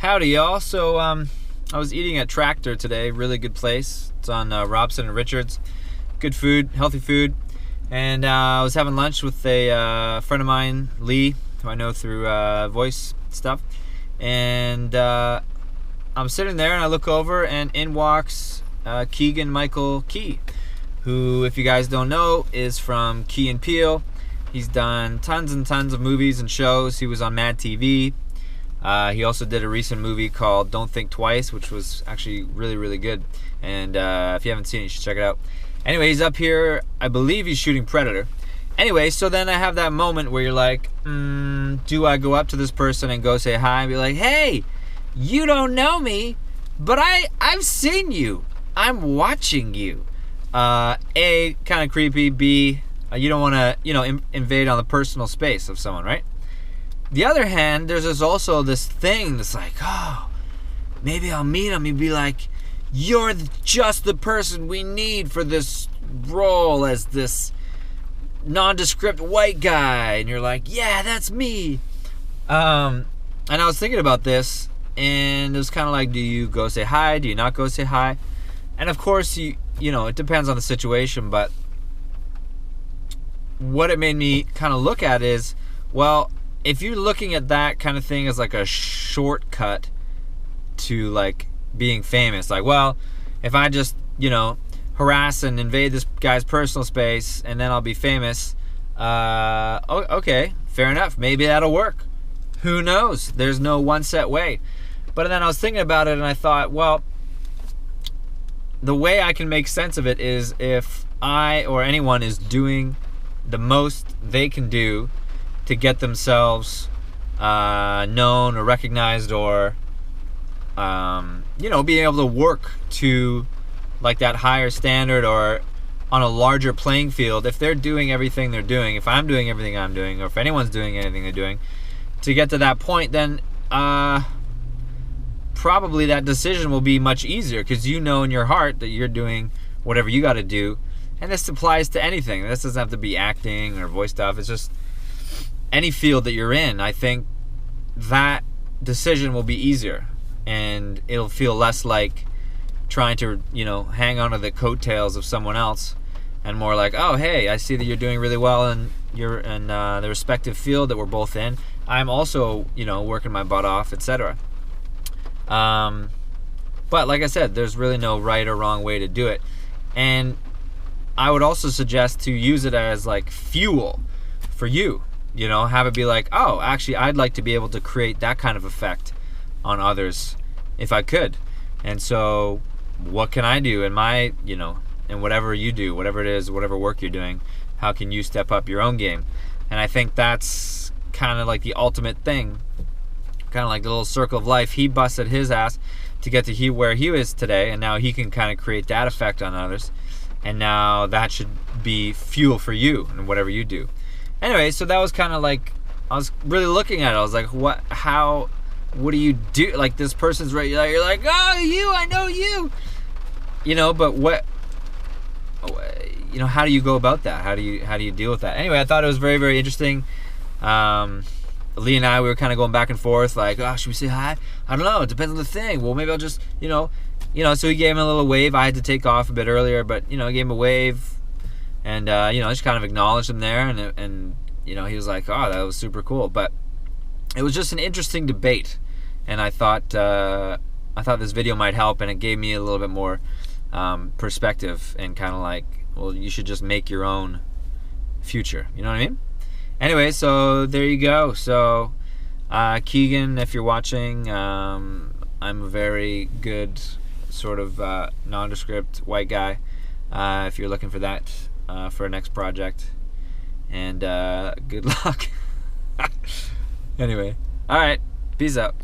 Howdy, y'all. So, I was eating at Tractor today. Really good place. It's on Robson and Richards. Good food, healthy food. And I was having lunch with a friend of mine, Lee, who I know through voice stuff. And I'm sitting there, and I look over, and in walks Keegan-Michael Key, who, if you guys don't know, is from Key and Peele. He's done tons and tons of movies and shows. He was on Mad TV. He also did a recent movie called Don't Think Twice, which was actually really, really good. And if you haven't seen it, you should check it out. Anyway, he's up here. I believe he's shooting Predator. Anyway, so then I have that moment where you're like, do I go up to this person and go say hi and be like, hey, you don't know me, but I've seen you. I'm watching you. A, kind of creepy. B, you don't want to, invade on the personal space of someone, right? The other hand, there's also this thing that's like, oh, maybe I'll meet him. He'd be like, you're just the person we need for this role as this nondescript white guy. And you're like, yeah, that's me. And I was thinking about this, and it was kind of like, do you go say hi? Do you not go say hi? And of course, it depends on the situation, but what it made me kind of look at is, well, if you're looking at that kind of thing as like a shortcut to like being famous, like, well, if I just, harass and invade this guy's personal space and then I'll be famous, okay, fair enough. Maybe that'll work. Who knows? There's no one set way. But then I was thinking about it and I thought, well, the way I can make sense of it is if I or anyone is doing the most they can do to get themselves known or recognized, or being able to work to like that higher standard or on a larger playing field. If they're doing everything they're doing, if I'm doing everything I'm doing, or if anyone's doing anything they're doing to get to that point, then probably that decision will be much easier, because you know in your heart that you're doing whatever you got to do. And this applies to anything. This doesn't have to be acting or voice stuff. It's just any field that you're in. I think that decision will be easier, and it'll feel less like trying to, hang on to the coattails of someone else, and more like, oh, hey, I see that you're doing really well and you're in the respective field that we're both in. I'm also, working my butt off, etc. But like I said, there's really no right or wrong way to do it. And I would also suggest to use it as like fuel for you. Have it be like, oh, actually, I'd like to be able to create that kind of effect on others if I could. And so what can I do in my, in whatever you do, whatever it is, whatever work you're doing, how can you step up your own game? And I think that's kind of like the ultimate thing, kind of like the little circle of life. He busted his ass to get to where he is today, and now he can kind of create that effect on others. And now that should be fuel for you and whatever you do. Anyway, so that was kind of like, I was really looking at it. I was like, what do you do? Like, this person's right. You're like, oh, I know you. But what, how do you go about that? How do you deal with that? Anyway, I thought it was very, very interesting. Lee and I, we were kind of going back and forth, like, oh, should we say hi? I don't know. It depends on the thing. Well, maybe I'll just, so he gave him a little wave. I had to take off a bit earlier, but, I gave him a wave. And, just kind of acknowledged him there. And he was like, oh, that was super cool. But it was just an interesting debate. And I thought this video might help. And it gave me a little bit more perspective, and kind of like, well, you should just make your own future. You know what I mean? Anyway, so there you go. So, Keegan, if you're watching, I'm a very good sort of nondescript white guy. If you're looking for that for a next project, and good luck. Anyway, all right, peace out.